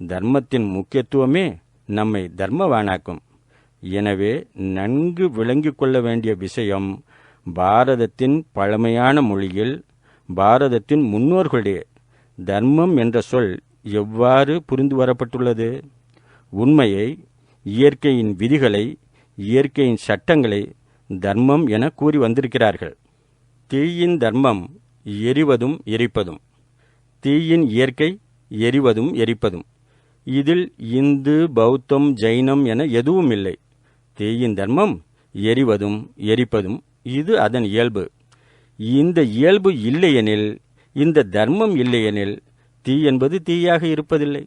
தர்மத்தின் முக்கியத்துவமே நம்மை தர்மவானாக்கும். எனவே நன்கு விளங்கிக் கொள்ள வேண்டிய விஷயம், பாரதத்தின் பழமையான மொழியில் பாரதத்தின் முன்னோர்களுடைய தர்மம் என்ற சொல் எவ்வாறு புரிந்து வரப்பட்டுள்ளது. உண்மையை, இயற்கையின் விதிகளை, இயற்கையின் சட்டங்களை தர்மம் என கூறி வந்திருக்கிறார்கள். தீயின் தர்மம் எரிவதும் எரிப்பதும், தீயின் இயற்கை எரிவதும் எரிப்பதும். இதில் இந்து, பௌத்தம், ஜைனம் என எதுவும் இல்லை. தீயின் தர்மம் எரிவதும் எரிப்பதும், இது அதன் இயல்பு. இந்த இயல்பு இல்லையெனில், இந்த தர்மம் இல்லையெனில் தீ என்பது தீயாக இருப்பதில்லை.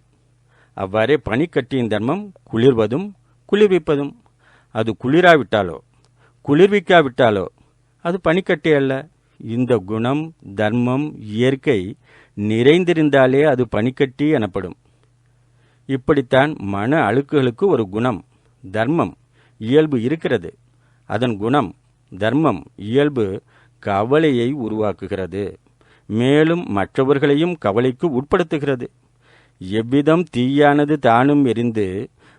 அவ்வாறே பனிக்கட்டியின் தர்மம் குளிர்வதும் குளிர்விப்பதும். அது குளிராவிட்டாலோ குளிர்விக்காவிட்டாலோ அது பனிக்கட்டி அல்ல. இந்த குணம், தர்மம், இயற்கை நிறைந்திருந்தாலே அது பனிக்கட்டி எனப்படும். இப்படித்தான் மன அழுக்குகளுக்கு ஒரு குணம், தர்மம், இயல்பு இருக்கிறது. அதன் குணம், தர்மம், இயல்பு கவலையை உருவாக்குகிறது. மேலும் மற்றவர்களையும் கவலைக்கு உட்படுத்துகிறது. எவ்விதம் தீயானது தானும் எரிந்து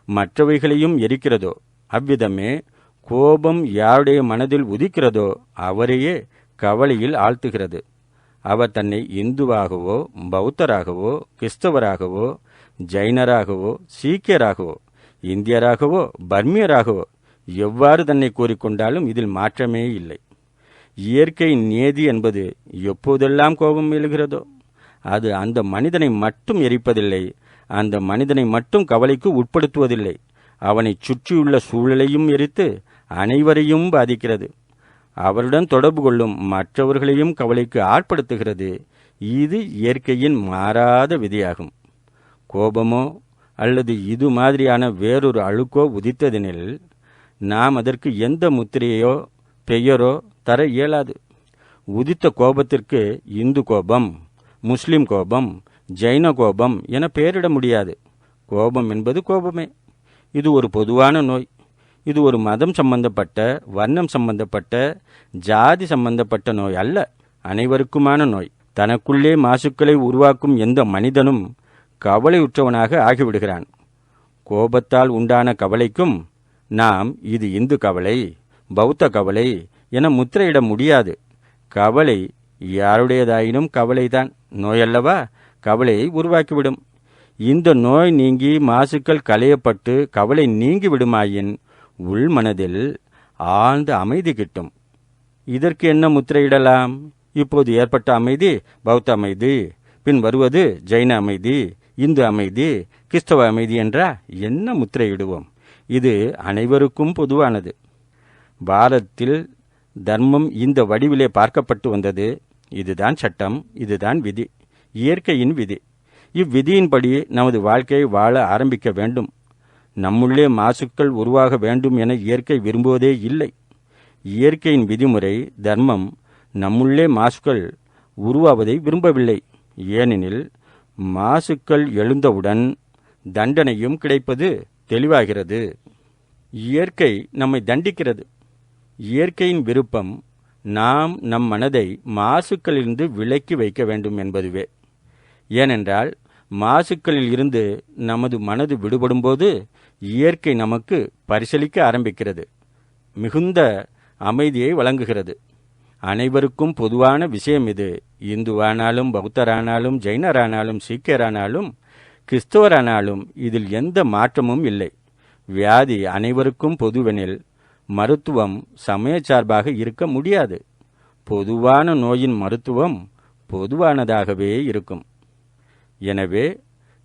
மற்றவைகளையும் எரிக்கிறதோ, அவ்விதமே கோபம் யாருடைய மனதில் உதிக்கிறதோ அவரையே கவலையில் ஆழ்த்துகிறது. அவர் தன்னை இந்துவாகவோ, பௌத்தராகவோ, கிறிஸ்தவராகவோ, ஜைனராகவோ, சீக்கியராகவோ, இந்தியராகவோ, பர்மியராகவோ எவ்வாறு தன்னை கூறிக்கொண்டாலும் இதில் மாற்றமே இல்லை. இயற்கை நியதி என்பது எப்போதெல்லாம் கோபம் எழுகிறதோ அது அந்த மனிதனை மட்டும் எரிப்பதில்லை, அந்த மனிதனை மட்டும் கவலைக்கு உட்படுத்துவதில்லை. அவனை சுற்றியுள்ள சூழலையும் எரித்து அனைவரையும் பாதிக்கிறது. அவருடன் தொடர்பு கொள்ளும் மற்றவர்களையும் கவலைக்கு ஆட்படுத்துகிறது. இது இயற்கையின் மாறாத விதியாகும். கோபமோ அல்லது இது மாதிரியான வேறொரு அழுக்கோ உதித்ததெனில் நாம் அதற்கு எந்த முத்திரையோ பெயரோ தர இயலாது. உதித்த கோபத்திற்கு இந்து கோபம், முஸ்லிம் கோபம், ஜைன கோபம் என பெயரிட முடியாது. கோபம் என்பது கோபமே. இது ஒரு பொதுவான நோய். இது ஒரு மதம் சம்பந்தப்பட்ட, வர்ணம் சம்பந்தப்பட்ட, ஜாதி சம்பந்தப்பட்ட நோய் அல்ல, அனைவருக்குமான நோய். தனக்குள்ளே மாசுக்களை உருவாக்கும் எந்த மனிதனும் கவலையுற்றவனாக ஆகிவிடுகிறான். கோபத்தால் உண்டான கவலைக்கும் நாம் இது இந்து கவலை, பௌத்த கவலை என முத்திரையிட முடியாது. கவலை யாருடையதாயினும் கவலைதான் நோயல்லவா, கவலையை உருவாக்கிவிடும். இந்த நோய் நீங்கி மாசுக்கள் களையப்பட்டு கவலை நீங்கி விடுமாயின் உள்மனதில் ஆழ்ந்த அமைதி கிட்டும். இதற்கு என்ன முத்திரையிடலாம்? இப்போது ஏற்பட்ட அமைதி பௌத்த அமைதி, பின் வருவது ஜைன அமைதி, இந்து அமைதி, கிறிஸ்தவ அமைதி என்றா என்ன முத்திரையிடுவோம்? இது அனைவருக்கும் பொதுவானது. பாரதத்தில் தர்மம் இந்த வடிவிலே பார்க்கப்பட்டு வந்தது. இதுதான் சட்டம், இதுதான் விதி, இயற்கையின் விதி. இவ்விதியின்படி நமது வாழ்க்கையை வாழ ஆரம்பிக்க வேண்டும். நம்முள்ளே மாசுக்கள் உருவாக வேண்டும் என இயற்கை விரும்புவதே இல்லை. இயற்கையின் விதிமுறை தர்மம் நம்முள்ளே மாசுக்கள் உருவாவதை விரும்பவில்லை. ஏனெனில் மாசுக்கள் எழுந்தவுடன் தண்டனையும் கிடைப்பது தெளிவாகிறது. இயற்கை நம்மை தண்டிக்கிறது. இயற்கையின் விருப்பம் நாம் நம் மனதை மாசுக்களிலிருந்து விலக்கி வைக்க வேண்டும் என்பதுவே. ஏனென்றால் மாசுக்களில் இருந்து நமது மனது விடுபடும்போது இயற்கை நமக்கு பரிசளிக்க ஆரம்பிக்கிறது, மிகுந்த அமைதியை வழங்குகிறது. அனைவருக்கும் பொதுவான விஷயம் இது. இந்துவானாலும், பௌத்தரானாலும், ஜைனரானாலும், சீக்கியரானாலும், கிறிஸ்தவரானாலும் இதில் எந்த மாற்றமும் இல்லை. வியாதி அனைவருக்கும் பொதுவெனில் மருத்துவம் சமய சார்பாக இருக்க முடியாது. பொதுவான நோயின் மருத்துவம் பொதுவானதாகவே இருக்கும். எனவே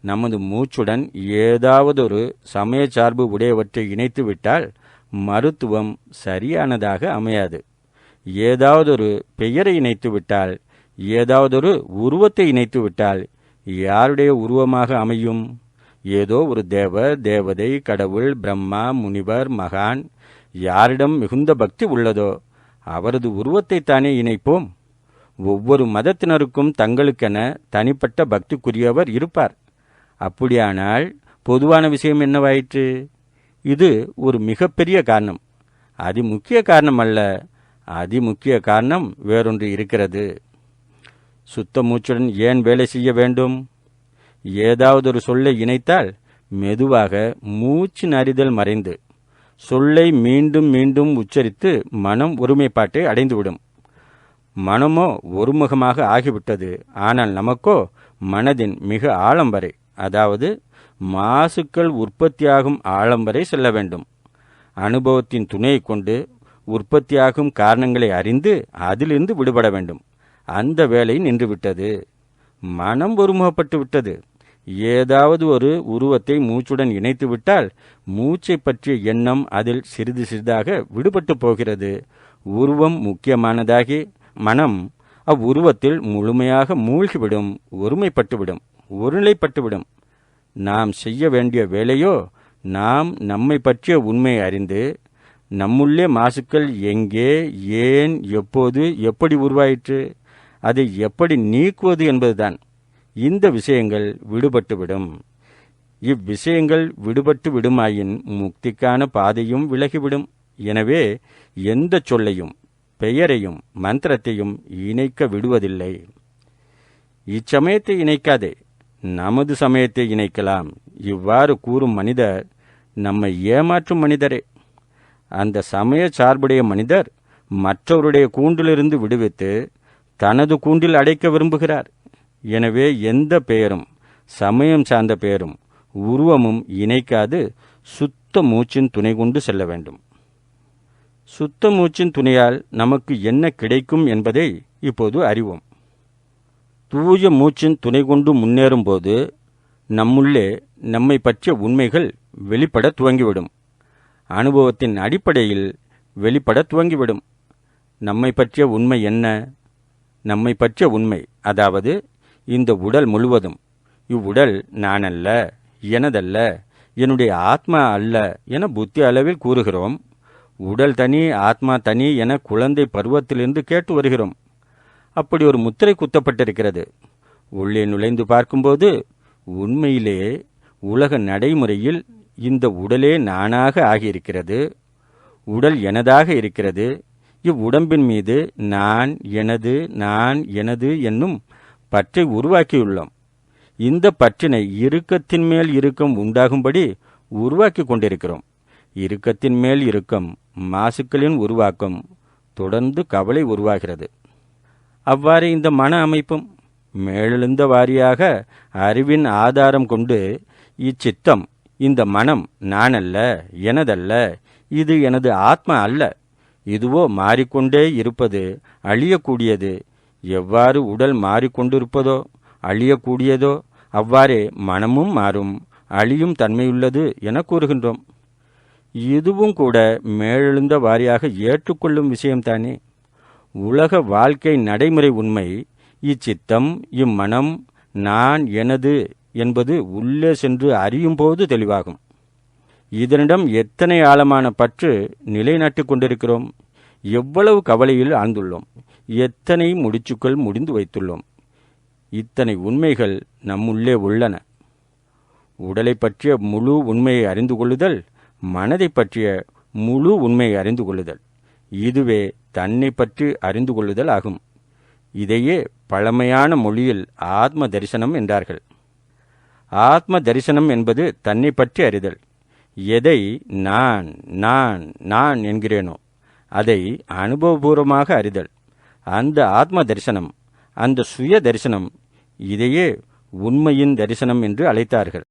நமது மூச்சுடன் ஏதாவதொரு சமய சார்பு உடையவற்றை இணைத்துவிட்டால் மருத்துவம் சரியானதாக அமையாது. ஏதாவதொரு பெயரை இணைத்துவிட்டால், ஏதாவதொரு உருவத்தை இணைத்துவிட்டால் யாருடைய உருவமாக அமையும்? ஏதோ ஒரு தேவர், தேவதை, கடவுள், பிரம்மா, முனிவர், மகான், யாரிடம் மிகுந்த பக்தி உள்ளதோ அவரது உருவத்தைத்தானே இணைப்போம். ஒவ்வொரு மதத்தினருக்கும் தங்களுக்கென தனிப்பட்ட பக்திக்குரியவர் இருப்பார். அப்படியானால் பொதுவான விஷயம் என்னவாயிற்று? இது ஒரு மிகப்பெரிய காரணம். அதிமுக்கிய காரணம் அல்ல. அதிமுக்கிய காரணம் வேறொன்று இருக்கிறது. சுத்த மூச்சுடன் ஏன் வேலை செய்ய வேண்டும்? ஏதாவதொரு சொல்லை இணைத்தால் மெதுவாக மூச்சின் அறிதல் மறைந்து சொல்லை மீண்டும் மீண்டும் உச்சரித்து மனம் ஒருமைப்பாட்டை அடைந்துவிடும். மனமோ ஒருமுகமாக ஆகிவிட்டது. ஆனால் நமக்கோ மனதின் மிக ஆழம் வரை, அதாவது மாசுக்கள் உற்பத்தியாகும் ஆழம் வரை செல்ல வேண்டும். அனுபவத்தின் துணையை கொண்டு உற்பத்தியாகும் காரணங்களை அறிந்து அதிலிருந்து விடுபட வேண்டும். அந்த வேலை நின்றுவிட்டது. மனம் ஒருமுகப்பட்டு விட்டது. ஏதாவது ஒரு உருவத்தை மூச்சுடன் இணைத்து விட்டால் மூச்சை பற்றிய எண்ணம் அதில் சிறிது சிறிதாக விடுபட்டு போகிறது. உருவம் முக்கியமானதாகி மனம் அவ்வுருவத்தில் முழுமையாக மூழ்கிவிடும், ஒருமைப்பட்டுவிடும், ஒருநிலைப்பட்டுவிடும். நாம் செய்ய வேண்டிய வேலையோ நாம் நம்மை பற்றிய உண்மையை அறிந்து நம்முள்ளே மாசுக்கள் எங்கே, ஏன், எப்போது, எப்படி உருவாயிற்று, அதை எப்படி நீக்குவது என்பதுதான். இந்த விஷயங்கள் விடுபட்டுவிடும். இவ்விஷயங்கள் விடுபட்டு விடுமாயின் முக்திக்கான பாதையும் விலகிவிடும். எனவே எந்த சொல்லையும் பெயரையும் மந்திரத்தையும் இணைக்க விடுவதில்லை. இச்சமயத்தை இணைக்காதே, நமது சமயத்தை இணைக்கலாம். இவ்வாறு கூறும் மனிதர் நம்மை ஏமாற்றும் மனிதரே. அந்த சமய சார்புடைய மனிதர் மற்றவருடைய கூண்டிலிருந்து விடுவித்து தனது கூண்டில் அடைக்க விரும்புகிறார். எனவே எந்த பெயரும் சமயம் சார்ந்த பெயரும் உருவமும் இணைக்காது சுத்த மூச்சின் துணை கொண்டு செல்ல வேண்டும். சுத்த மூச்சின் துணையால் நமக்கு என்ன கிடைக்கும் என்பதை இப்போது அறிவோம். தூய மூச்சின் துணை கொண்டு முன்னேறும் போது நம்முள்ளே நம்மை பற்றிய உண்மைகள் வெளிப்பட துவங்கிவிடும். அனுபவத்தின் அடிப்படையில் வெளிப்பட துவங்கிவிடும். நம்மை பற்றிய உண்மை என்ன? நம்மை பற்றிய உண்மை, அதாவது இந்த உடல் முழுவதும், இவ்வுடல் நானல்ல, எனதல்ல, என்னுடைய ஆத்மா அல்ல என புத்தி அளவில் கூறுகிறோம். உடல் தனி, ஆத்மா தனி என குழந்தை பருவத்திலிருந்து கேட்டு வருகிறோம். அப்படி ஒரு முத்திரை குத்தப்பட்டிருக்கிறது. உள்ளே நுழைந்து பார்க்கும்போது உண்மையிலே உலக நடைமுறையில் இந்த உடலே நானாக ஆகியிருக்கிறது. உடல் எனதாக இருக்கிறது. இவ்வுடம்பின் மீது நான் எனது என்னும் பற்றை உருவாக்கியுள்ளோம். இந்த பற்றினை இறுக்கத்தின் மேல் இறுக்கம் உண்டாகும்படி உருவாக்கி கொண்டிருக்கிறோம். இறுக்கத்தின் மேல் இறுக்கம், மாசுக்களின் உருவாக்கம், தொடர்ந்து கவலை உருவாகிறது. அவ்வாறு இந்த மன அமைப்பும் மேலெழுந்த வாரியாக அறிவின் ஆதாரம் கொண்டு இச்சித்தம், இந்த மனம் நானல்ல, எனதல்ல, இது எனது ஆத்மா அல்ல, இதுவோ மாறிக்கொண்டே இருப்பது, அழியக்கூடியது. எவ்வாறு உடல் மாறிக்கொண்டிருப்பதோ அழியக்கூடியதோ அவ்வாறே மனமும் மாறும், அழியும் தன்மையுள்ளது என கூறுகின்றோம். இதுவும் கூட மேலெழுந்த வாரியாக ஏற்றுக்கொள்ளும் விஷயம்தானே. உலக வாழ்க்கை நடைமுறை உண்மை இச்சித்தம், இம்மனம் நான் எனது என்பது உள்ளே சென்று அறியும் போது தெளிவாகும். இதனிடம் எத்தனை ஆழமான பற்று நிலைநாட்டி கொண்டிருக்கிறோம், எவ்வளவு கவலையில் ஆழ்ந்துள்ளோம், எத்தனை முடிச்சுக்கள் முடிந்து வைத்துள்ளோம். இத்தனை உண்மைகள் நம்முள்ளே உள்ளன. உடலை பற்றிய முழு உண்மையை அறிந்து கொள்ளுதல், மனதை பற்றிய முழு உண்மையை அறிந்து கொள்ளுதல், இதுவே தன்னை பற்றி அறிந்து கொள்ளுதல் ஆகும். இதையே பழமையான மொழியில் ஆத்ம தரிசனம் என்றார்கள். ஆத்ம தரிசனம் என்பது தன்னை பற்றி அறிதல். எதை நான் நான் நான் என்கிறேனோ அதை அனுபவபூர்வமாக அறிதல். அந்த ஆத்ம தரிசனம், அந்த சுய தரிசனம், இதையே உண்மையின் தரிசனம் என்று அழைத்தார்கள்.